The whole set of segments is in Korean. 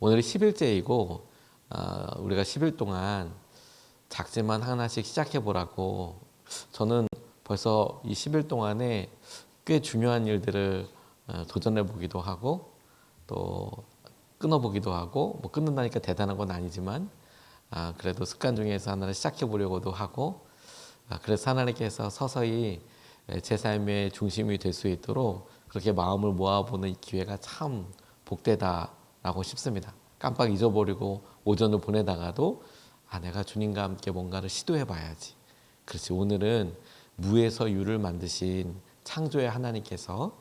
오늘이 10일째이고 우리가 10일 동안 작지만 하나씩 시작해 보라고 저는 벌써 이 10일 동안에 꽤 중요한 일들을 도전해 보기도 하고 또 끊어 보기도 하고 뭐 끊는다니까 대단한 건 아니지만 그래도 습관 중에서 하나를 시작해 보려고도 하고 그래서 하나님께서 서서히 제 삶의 중심이 될 수 있도록 그렇게 마음을 모아보는 이 기회가 참 복되다라고 싶습니다. 깜빡 잊어버리고 오전을 보내다가도 내가 주님과 함께 뭔가를 시도해 봐야지. 그렇지, 오늘은 무에서 유를 만드신 창조의 하나님께서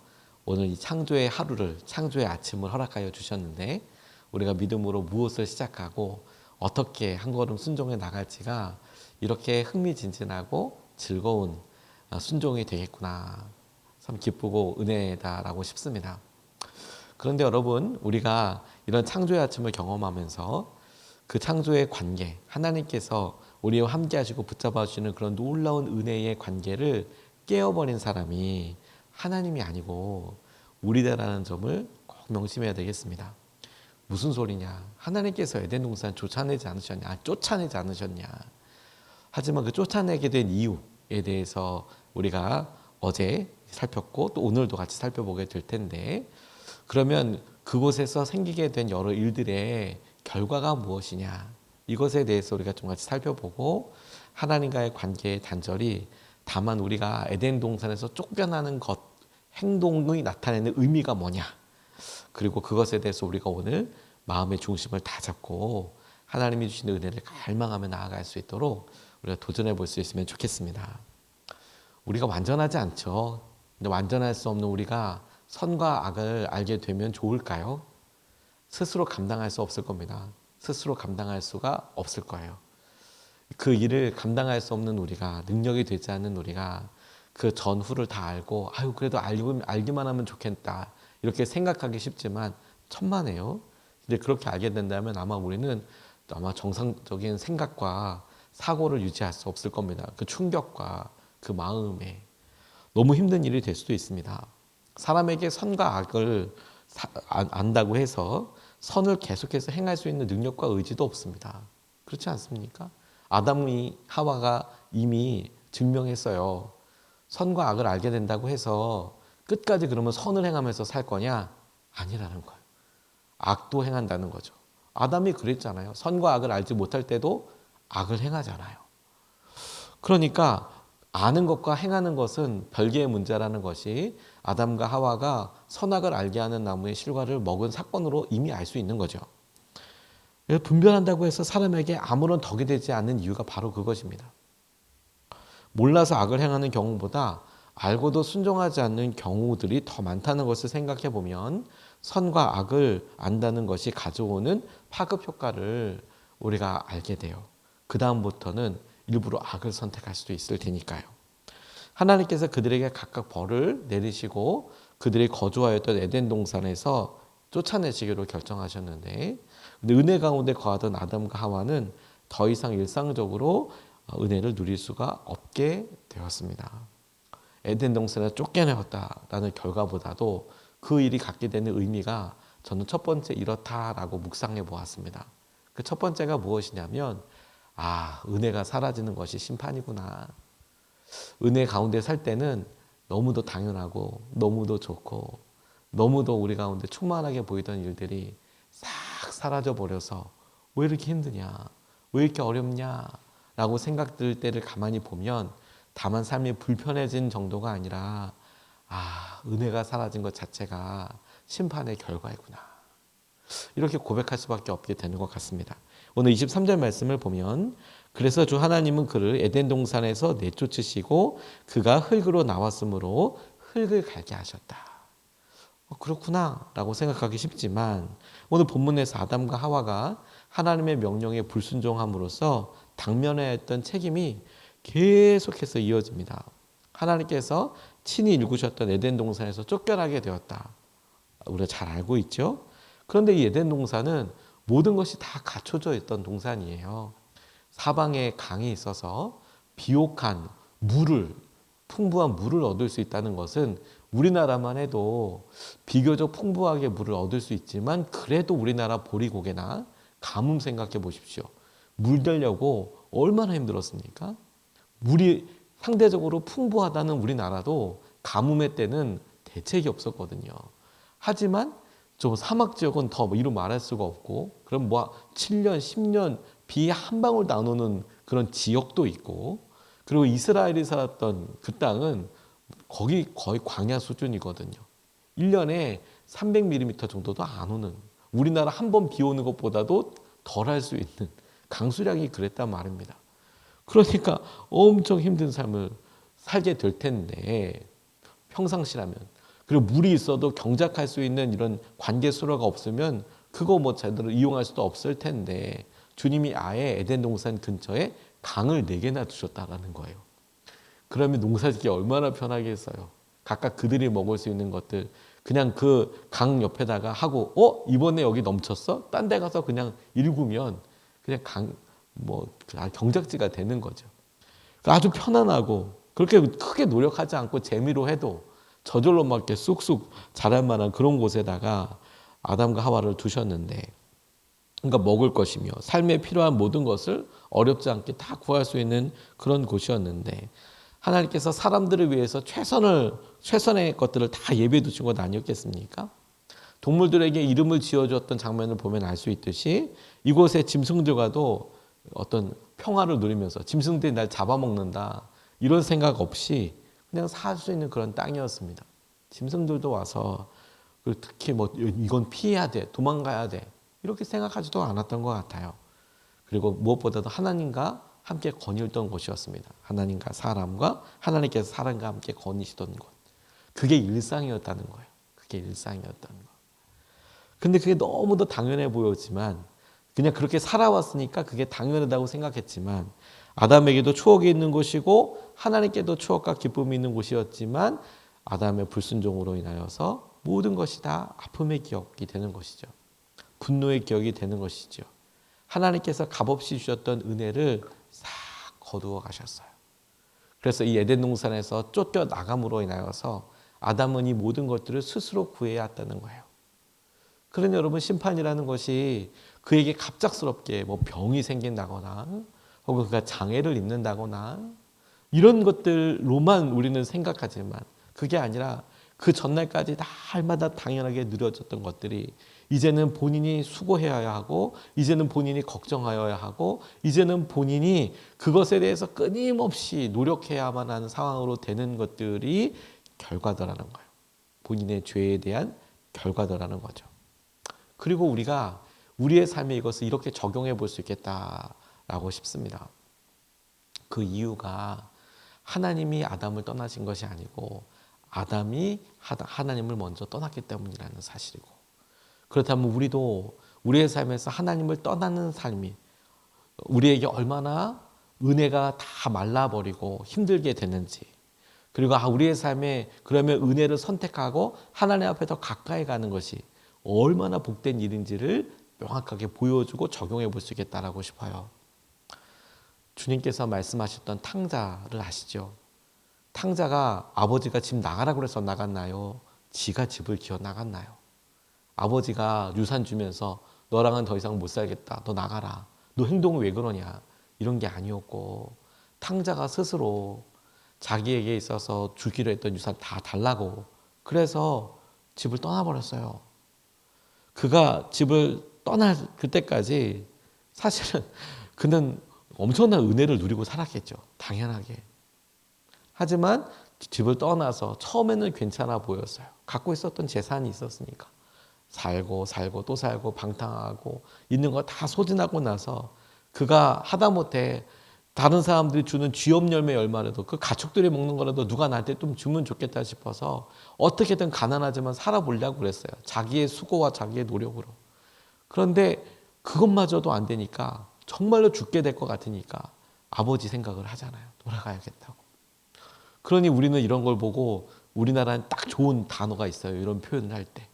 오늘 이 창조의 하루를, 창조의 아침을 허락하여 주셨는데 우리가 믿음으로 무엇을 시작하고 어떻게 한 걸음 순종해 나갈지가 이렇게 흥미진진하고 즐거운 순종이 되겠구나, 참 기쁘고 은혜다라고 싶습니다. 그런데 여러분, 우리가 이런 창조의 아침을 경험하면서 그 창조의 관계, 하나님께서 우리와 함께 하시고 붙잡아 주시는 그런 놀라운 은혜의 관계를 깨어버린 사람이 하나님이 아니고 우리다라는 점을 꼭 명심해야 되겠습니다. 무슨 소리냐? 하나님께서 에덴 동산 쫓아내지 않으셨냐? 쫓아내지 않으셨냐? 하지만 그 쫓아내게 된 이유에 대해서 우리가 어제 살폈고 또 오늘도 같이 살펴보게 될 텐데, 그러면 그곳에서 생기게 된 여러 일들의 결과가 무엇이냐, 이것에 대해서 우리가 좀 같이 살펴보고 하나님과의 관계의 단절이 다만 우리가 에덴 동산에서 쫓겨나는 것, 행동이 나타내는 의미가 뭐냐, 그리고 그것에 대해서 우리가 오늘 마음의 중심을 다 잡고 하나님이 주시는 은혜를 갈망하며 나아갈 수 있도록 우리가 도전해 볼 수 있으면 좋겠습니다. 우리가 완전하지 않죠. 근데 완전할 수 없는 우리가 선과 악을 알게 되면 좋을까요? 스스로 감당할 수 없을 겁니다. 스스로 감당할 수가 없을 거예요. 그 일을 감당할 수 없는 우리가, 능력이 되지 않는 우리가 그 전후를 다 알고 그래도 알기만 하면 좋겠다 이렇게 생각하기 쉽지만 천만에요. 근데 그렇게 알게 된다면 아마 우리는 정상적인 생각과 사고를 유지할 수 없을 겁니다. 그 충격과 그 마음에 너무 힘든 일이 될 수도 있습니다. 사람에게 선과 악을 안다고 해서 선을 계속해서 행할 수 있는 능력과 의지도 없습니다. 그렇지 않습니까? 아담이 하와가 이미 증명했어요. 선과 악을 알게 된다고 해서 끝까지 그러면 선을 행하면서 살 거냐? 아니라는 거예요. 악도 행한다는 거죠. 아담이 그랬잖아요. 선과 악을 알지 못할 때도 악을 행하잖아요. 그러니까 아는 것과 행하는 것은 별개의 문제라는 것이 아담과 하와가 선악을 알게 하는 나무의 실과를 먹은 사건으로 이미 알 수 있는 거죠. 분별한다고 해서 사람에게 아무런 덕이 되지 않는 이유가 바로 그것입니다. 몰라서 악을 행하는 경우보다 알고도 순종하지 않는 경우들이 더 많다는 것을 생각해 보면 선과 악을 안다는 것이 가져오는 파급 효과를 우리가 알게 돼요. 그 다음부터는 일부러 악을 선택할 수도 있을 테니까요. 하나님께서 그들에게 각각 벌을 내리시고 그들이 거주하였던 에덴 동산에서 쫓아내시기로 결정하셨는데, 근데 은혜 가운데 거하던 아담과 하와는 더 이상 일상적으로 은혜를 누릴 수가 없게 되었습니다. 에덴 동산에서 쫓겨내었다라는 결과보다도 그 일이 갖게 되는 의미가 저는 첫 번째 이렇다라고 묵상해 보았습니다. 그 첫 번째가 무엇이냐면 은혜가 사라지는 것이 심판이구나. 은혜 가운데 살 때는 너무도 당연하고 너무도 좋고 너무도 우리 가운데 충만하게 보이던 일들이 싹 사라져 버려서 왜 이렇게 힘드냐, 왜 이렇게 어렵냐 라고 생각들 때를 가만히 보면 다만 삶이 불편해진 정도가 아니라 은혜가 사라진 것 자체가 심판의 결과이구나, 이렇게 고백할 수밖에 없게 되는 것 같습니다. 오늘 23절 말씀을 보면 그래서 주 하나님은 그를 에덴 동산에서 내쫓으시고 그가 흙으로 나왔으므로 흙을 갈게 하셨다. 그렇구나 라고 생각하기 쉽지만 오늘 본문에서 아담과 하와가 하나님의 명령에 불순종함으로써 당면해야 했던 책임이 계속해서 이어집니다. 하나님께서 친히 일구셨던 에덴 동산에서 쫓겨나게 되었다. 우리가 잘 알고 있죠. 그런데 이 에덴 동산은 모든 것이 다 갖춰져 있던 동산이에요. 사방에 강이 있어서 비옥한 물을 풍부한 물을 얻을 수 있다는 것은 우리나라만 해도 비교적 풍부하게 물을 얻을 수 있지만 그래도 우리나라 보리고개나 가뭄 생각해 보십시오. 물 되려고 얼마나 힘들었습니까? 물이 상대적으로 풍부하다는 우리나라도 가뭄의 때는 대책이 없었거든요. 하지만 좀 사막 지역은 더 이루 말할 수가 없고 그럼 뭐 7년, 10년 비 한 방울도 안 오는 그런 지역도 있고 그리고 이스라엘이 살았던 그 땅은 거기 거의 광야 수준이거든요. 1년에 300mm 정도도 안 오는 우리나라 한 번 비 오는 것보다도 덜할 수 있는 강수량이 그랬단 말입니다. 그러니까 엄청 힘든 삶을 살게 될 텐데 평상시라면 그리고 물이 있어도 경작할 수 있는 이런 관계 수로가 없으면 그거 뭐 제대로 이용할 수도 없을 텐데 주님이 아예 에덴 동산 근처에 강을 4개나 두셨다라는 거예요. 그러면 농사짓기 얼마나 편하겠어요. 각각 그들이 먹을 수 있는 것들 그냥 그 강 옆에다가 하고 이번에 여기 넘쳤어? 딴 데 가서 그냥 일구면 그냥 경작지가 되는 거죠. 아주 편안하고 그렇게 크게 노력하지 않고 재미로 해도 저절로 막 이렇게 쑥쑥 자랄 만한 그런 곳에다가 아담과 하와를 두셨는데 그러니까 먹을 것이며 삶에 필요한 모든 것을 어렵지 않게 다 구할 수 있는 그런 곳이었는데 하나님께서 사람들을 위해서 최선의 것들을 다 예배해 두신 것 아니었겠습니까? 동물들에게 이름을 지어주었던 장면을 보면 알 수 있듯이 이곳의 짐승들과도 어떤 평화를 누리면서 짐승들이 날 잡아먹는다 이런 생각 없이 그냥 살 수 있는 그런 땅이었습니다. 짐승들도 와서 특히 뭐 이건 피해야 돼, 도망가야 돼 이렇게 생각하지도 않았던 것 같아요. 그리고 무엇보다도 하나님과 함께 거닐던 곳이었습니다. 하나님과 사람과 하나님께서 사람과 함께 거니시던 곳. 그게 일상이었다는 거예요. 그게 일상이었다는 거. 근데 그게 너무도 당연해 보였지만 그냥 그렇게 살아왔으니까 그게 당연하다고 생각했지만 아담에게도 추억이 있는 곳이고 하나님께도 추억과 기쁨이 있는 곳이었지만 아담의 불순종으로 인하여서 모든 것이 다 아픔의 기억이 되는 것이죠. 분노의 기억이 되는 것이죠. 하나님께서 값없이 주셨던 은혜를 싹 거두어 가셨어요. 그래서 이 에덴 동산에서 쫓겨나감으로 인하여서 아담은 이 모든 것들을 스스로 구해야 했다는 거예요. 그러니 여러분 심판이라는 것이 그에게 갑작스럽게 뭐 병이 생긴다거나 혹은 그가 장애를 입는다거나 이런 것들로만 우리는 생각하지만 그게 아니라 그 전날까지 날마다 당연하게 누려졌던 것들이 이제는 본인이 수고해야 하고 이제는 본인이 걱정하여야 하고 이제는 본인이 그것에 대해서 끊임없이 노력해야만 하는 상황으로 되는 것들이 결과더라는 거예요. 본인의 죄에 대한 결과더라는 거죠. 그리고 우리가 우리의 삶에 이것을 이렇게 적용해 볼 수 있겠다라고 싶습니다. 그 이유가 하나님이 아담을 떠나신 것이 아니고 아담이 하나님을 먼저 떠났기 때문이라는 사실이고 그렇다면 우리도 우리의 삶에서 하나님을 떠나는 삶이 우리에게 얼마나 은혜가 다 말라버리고 힘들게 되는지 그리고 우리의 삶에 그러면 은혜를 선택하고 하나님 앞에 더 가까이 가는 것이 얼마나 복된 일인지를 명확하게 보여주고 적용해 볼 수 있겠다라고 싶어요. 주님께서 말씀하셨던 탕자를 아시죠? 탕자가 아버지가 집 나가라고 그래서 나갔나요? 지가 집을 기어 나갔나요? 아버지가 유산 주면서 너랑은 더 이상 못 살겠다. 너 나가라. 너 행동이 왜 그러냐. 이런 게 아니었고 탕자가 스스로 자기에게 있어서 주기로 했던 유산 다 달라고 그래서 집을 떠나버렸어요. 그가 집을 떠날 그때까지 사실은 그는 엄청난 은혜를 누리고 살았겠죠. 당연하게. 하지만 집을 떠나서 처음에는 괜찮아 보였어요. 갖고 있었던 재산이 있었으니까. 살고 또 살고 방탕하고 있는 거 다 소진하고 나서 그가 하다못해 다른 사람들이 주는 쥐업 열매 얼마라도 그 가축들이 먹는 거라도 누가 나한테 좀 주면 좋겠다 싶어서 어떻게든 가난하지만 살아보려고 그랬어요. 자기의 수고와 자기의 노력으로. 그런데 그것마저도 안 되니까 정말로 죽게 될 것 같으니까 아버지 생각을 하잖아요. 돌아가야겠다고. 그러니 우리는 이런 걸 보고 우리나라는 딱 좋은 단어가 있어요. 이런 표현을 할 때.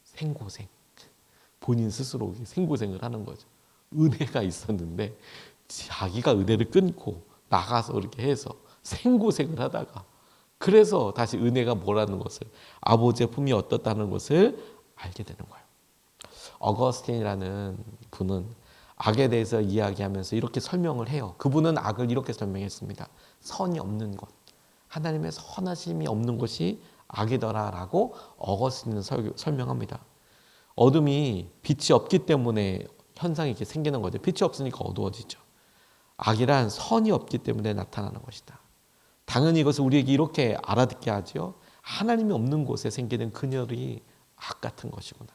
생고생. 본인 스스로 생고생을 하는 거죠. 은혜가 있었는데 자기가 은혜를 끊고 나가서 그렇게 해서 생고생을 하다가 그래서 다시 은혜가 뭐라는 것을, 아버지의 품이 어떻다는 것을 알게 되는 거예요. 어거스틴이라는 분은 악에 대해서 이야기하면서 이렇게 설명을 해요. 그분은 악을 이렇게 설명했습니다. 선이 없는 것, 하나님의 선하심이 없는 것이 악이더라라고 어거스틴은 설명합니다. 어둠이 빛이 없기 때문에 현상이 이렇게 생기는 거죠. 빛이 없으니까 어두워지죠. 악이란 선이 없기 때문에 나타나는 것이다. 당연히 이것을 우리에게 이렇게 알아듣게 하죠. 하나님이 없는 곳에 생기는 그늘이 악 같은 것이구나.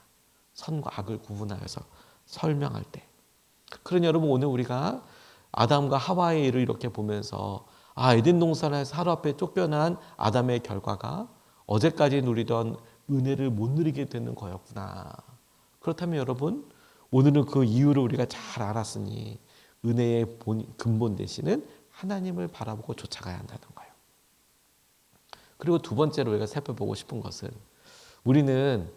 선과 악을 구분하여서 설명할 때. 그러니 여러분, 오늘 우리가 아담과 하와의 일을 이렇게 보면서 에덴 동산에서 하루 앞에 쫓겨난 아담의 결과가 어제까지 누리던 은혜를 못 누리게 되는 거였구나. 그렇다면 여러분, 오늘은 그 이유를 우리가 잘 알았으니 은혜의 근본 되시는 하나님을 바라보고 쫓아가야 한다는 거예요. 그리고 두 번째로 우리가 살펴보고 싶은 것은, 우리는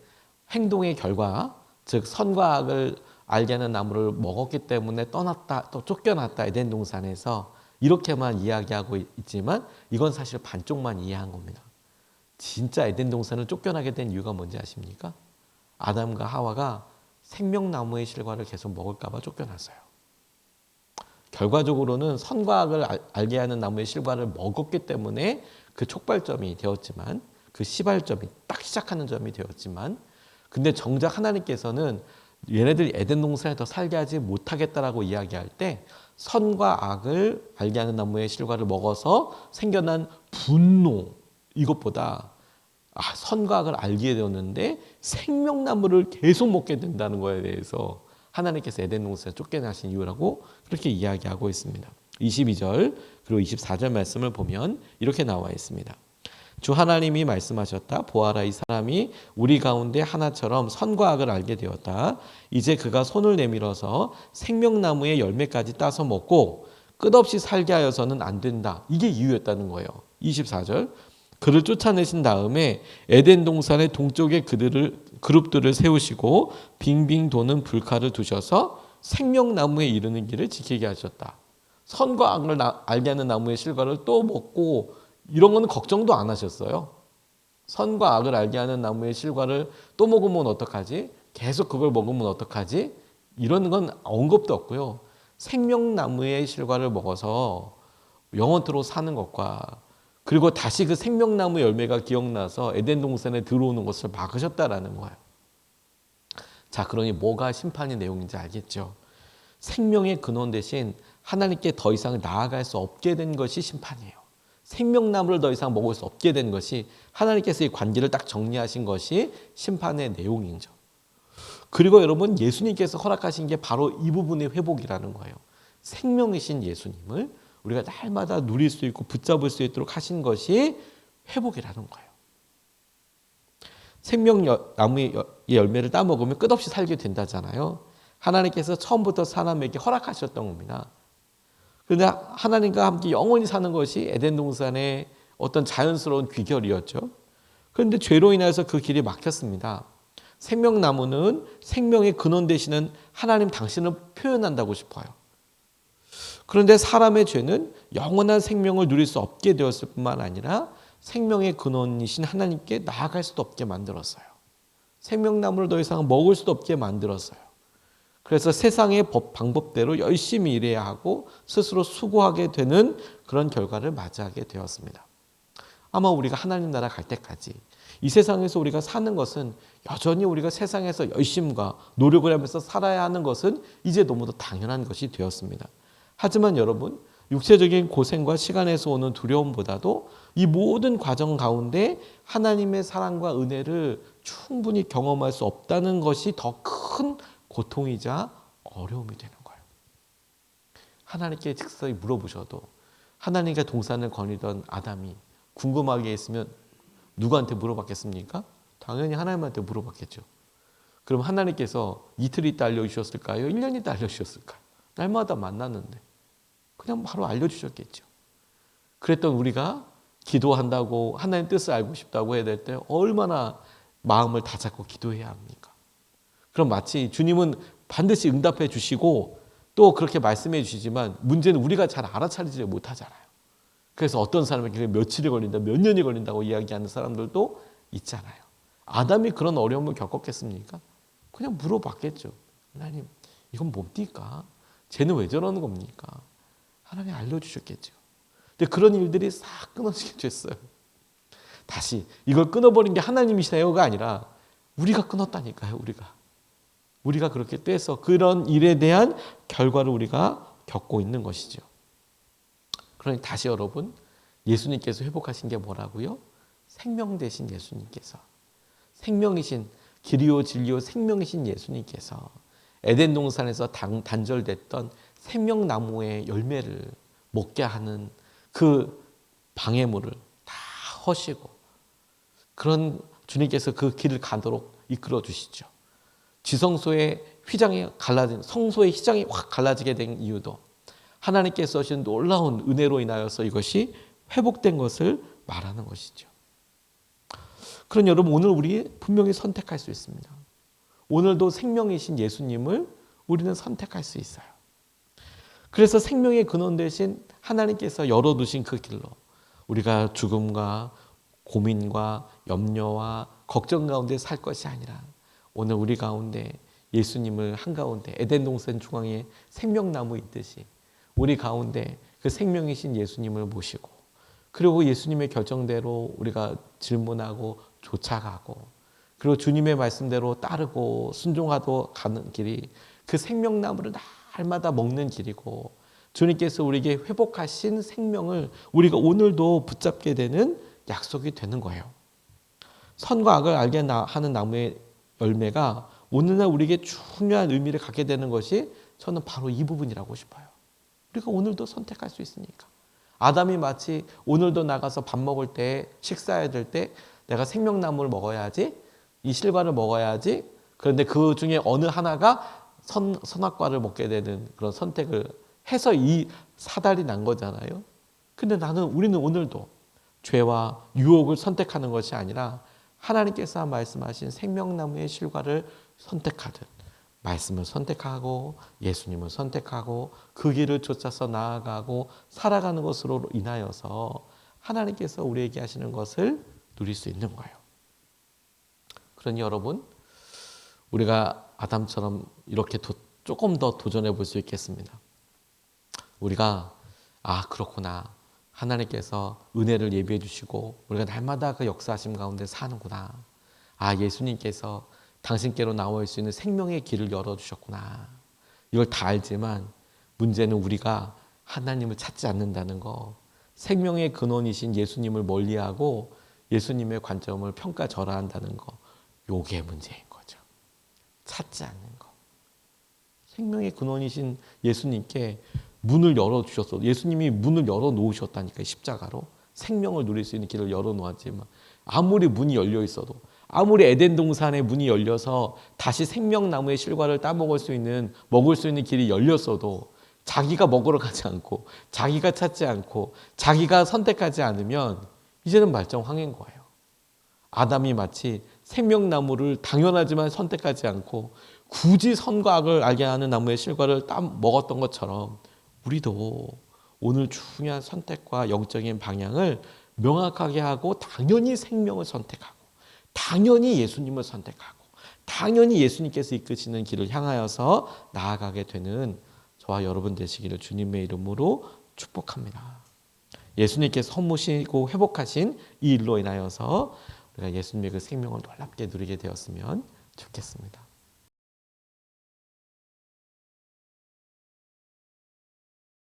행동의 결과, 즉 선과 악을 알게 하는 나무를 먹었기 때문에 떠났다, 또 쫓겨났다, 에덴 동산에서 이렇게만 이야기하고 있지만 이건 사실 반쪽만 이해한 겁니다. 진짜 에덴 동산을 쫓겨나게 된 이유가 뭔지 아십니까? 아담과 하와가 생명나무의 실과를 계속 먹을까 봐 쫓겨났어요. 결과적으로는 선과 악을 알게 하는 나무의 실과를 먹었기 때문에 그 촉발점이 되었지만, 그 시발점이 딱 시작하는 점이 되었지만, 근데 정작 하나님께서는 얘네들이 에덴 동산에 더 살게 하지 못하겠다라고 이야기할 때 선과 악을 알게 하는 나무의 실과를 먹어서 생겨난 분노, 이것보다 선과 악을 알게 되었는데 생명나무를 계속 먹게 된다는 거에 대해서 하나님께서 에덴 동산에 쫓겨나신 이유라고 그렇게 이야기하고 있습니다. 22절 그리고 24절 말씀을 보면 이렇게 나와 있습니다. 주 하나님이 말씀하셨다. 보아라, 이 사람이 우리 가운데 하나처럼 선과 악을 알게 되었다. 이제 그가 손을 내밀어서 생명나무의 열매까지 따서 먹고 끝없이 살게 하여서는 안 된다. 이게 이유였다는 거예요. 24절 그를 쫓아내신 다음에 에덴 동산의 동쪽에 그룹들을 세우시고 빙빙 도는 불칼을 두셔서 생명나무에 이르는 길을 지키게 하셨다. 선과 악을 알게 하는 나무의 실과를 또 먹고 이런 거는 걱정도 안 하셨어요. 선과 악을 알게 하는 나무의 실과를 또 먹으면 어떡하지? 계속 그걸 먹으면 어떡하지? 이런 건 언급도 없고요. 생명나무의 실과를 먹어서 영원토록 사는 것과 그리고 다시 그 생명나무 열매가 기억나서 에덴 동산에 들어오는 것을 막으셨다라는 거예요. 자, 그러니 뭐가 심판의 내용인지 알겠죠? 생명의 근원 대신 하나님께 더 이상 나아갈 수 없게 된 것이 심판이에요. 생명나무를 더 이상 먹을 수 없게 된 것이, 하나님께서 이 관계를 딱 정리하신 것이 심판의 내용이죠. 그리고 여러분, 예수님께서 허락하신 게 바로 이 부분의 회복이라는 거예요. 생명이신 예수님을 우리가 날마다 누릴 수 있고 붙잡을 수 있도록 하신 것이 회복이라는 거예요. 생명나무의 열매를 따먹으면 끝없이 살게 된다잖아요. 하나님께서 처음부터 사람에게 허락하셨던 겁니다. 그런데 하나님과 함께 영원히 사는 것이 에덴 동산의 어떤 자연스러운 귀결이었죠. 그런데 죄로 인해서 그 길이 막혔습니다. 생명나무는 생명의 근원 되시는 하나님 당신을 표현한다고 싶어요. 그런데 사람의 죄는 영원한 생명을 누릴 수 없게 되었을 뿐만 아니라 생명의 근원이신 하나님께 나아갈 수도 없게 만들었어요. 생명나무를 더 이상 먹을 수도 없게 만들었어요. 그래서 세상의 방법대로 열심히 일해야 하고 스스로 수고하게 되는 그런 결과를 맞이하게 되었습니다. 아마 우리가 하나님 나라 갈 때까지 이 세상에서 우리가 사는 것은 여전히 우리가 세상에서 열심과 노력을 하면서 살아야 하는 것은 이제 너무도 당연한 것이 되었습니다. 하지만 여러분, 육체적인 고생과 시간에서 오는 두려움보다도 이 모든 과정 가운데 하나님의 사랑과 은혜를 충분히 경험할 수 없다는 것이 더 큰 고통이자 어려움이 되는 거예요. 하나님께 직설히 물어보셔도 하나님과 동산을 거니던 아담이 궁금하게 했으면 누구한테 물어봤겠습니까? 당연히 하나님한테 물어봤겠죠. 그럼 하나님께서 이틀 있다 알려주셨을까요? 1년 있다 알려주셨을까요? 날마다 만났는데 그냥 바로 알려주셨겠죠. 그랬던 우리가 기도한다고 하나님 뜻을 알고 싶다고 해야 될 때 얼마나 마음을 다잡고 기도해야 합니까? 그럼 마치 주님은 반드시 응답해 주시고 또 그렇게 말씀해 주시지만 문제는 우리가 잘 알아차리지 못하잖아요. 그래서 어떤 사람에게 며칠이 걸린다, 몇 년이 걸린다고 이야기하는 사람들도 있잖아요. 아담이 그런 어려움을 겪었겠습니까? 그냥 물어봤겠죠. 하나님, 이건 뭡니까? 쟤는 왜 저러는 겁니까? 하나님 알려주셨겠죠. 근데 그런 일들이 싹 끊어지게 됐어요. 다시 이걸 끊어버린 게 하나님이시다요가 아니라 우리가 끊었다니까요. 우리가 그렇게 떼서 그런 일에 대한 결과를 우리가 겪고 있는 것이죠. 그러니 다시 여러분, 예수님께서 회복하신 게 뭐라고요? 생명 되신 예수님께서, 생명이신 길이요 진리요 생명이신 예수님께서 에덴 동산에서 단절됐던 생명나무의 열매를 먹게 하는 그 방해물을 다 허시고, 그런 주님께서 그 길을 가도록 이끌어 주시죠. 지성소의 휘장이 갈라진, 성소의 휘장이 확 갈라지게 된 이유도 하나님께서 하신 놀라운 은혜로 인하여서 이것이 회복된 것을 말하는 것이죠. 그런 여러분, 오늘 우리 분명히 선택할 수 있습니다. 오늘도 생명이신 예수님을 우리는 선택할 수 있어요. 그래서 생명의 근원 대신 하나님께서 열어두신 그 길로 우리가 죽음과 고민과 염려와 걱정 가운데 살 것이 아니라 오늘 우리 가운데 예수님을 한가운데 에덴 동산 중앙에 생명나무 있듯이 우리 가운데 그 생명이신 예수님을 모시고, 그리고 예수님의 결정대로 우리가 질문하고 쫓아가고, 그리고 주님의 말씀대로 따르고 순종하도 가는 길이 그 생명나무를 날마다 먹는 길이고, 주님께서 우리에게 회복하신 생명을 우리가 오늘도 붙잡게 되는 약속이 되는 거예요. 선과 악을 알게 하는 나무의 열매가 오늘날 우리에게 중요한 의미를 갖게 되는 것이 저는 바로 이 부분이라고 싶어요. 우리가 오늘도 선택할 수 있으니까. 아담이 마치 오늘도 나가서 밥 먹을 때, 식사해야 될 때 내가 생명나무를 먹어야지, 이 실과를 먹어야지, 그런데 그 중에 어느 하나가 선악과를 먹게 되는 그런 선택을 해서 이 사달이 난 거잖아요. 근데 우리는 오늘도 죄와 유혹을 선택하는 것이 아니라 하나님께서 말씀하신 생명나무의 실과를 선택하듯 말씀을 선택하고 예수님을 선택하고 그 길을 쫓아서 나아가고 살아가는 것으로 인하여서 하나님께서 우리에게 하시는 것을 누릴 수 있는 거예요. 그러니 여러분, 우리가 아담처럼 이렇게 조금 더 도전해 볼 수 있겠습니다. 우리가 그렇구나, 하나님께서 은혜를 예비해 주시고 우리가 날마다 그 역사하심 가운데 사는구나. 예수님께서 당신께로 나올 수 있는 생명의 길을 열어주셨구나. 이걸 다 알지만 문제는 우리가 하나님을 찾지 않는다는 거, 생명의 근원이신 예수님을 멀리하고 예수님의 관점을 평가절하한다는 거, 요게 문제인 거죠. 찾지 않는 거. 생명의 근원이신 예수님께 문을 열어주셨어. 예수님이 문을 열어놓으셨다니까, 십자가로. 생명을 누릴 수 있는 길을 열어놓았지만 아무리 문이 열려 있어도, 아무리 에덴 동산의 문이 열려서 다시 생명나무의 실과를 따먹을 수 있는, 먹을 수 있는 길이 열렸어도 자기가 먹으러 가지 않고 자기가 찾지 않고 자기가 선택하지 않으면 이제는 말짱황인 거예요. 아담이 마치 생명나무를 당연하지만 선택하지 않고 굳이 선과 악을 알게 하는 나무의 실과를 먹었던 것처럼 우리도 오늘 중요한 선택과 영적인 방향을 명확하게 하고 당연히 생명을 선택하고 당연히 예수님을 선택하고 당연히 예수님께서 이끄시는 길을 향하여서 나아가게 되는 저와 여러분 되시기를 주님의 이름으로 축복합니다. 예수님께서 선무시고 회복하신 이 일로 인하여서 우리가 예수님의 그 생명을 놀랍게 누리게 되었으면 좋겠습니다.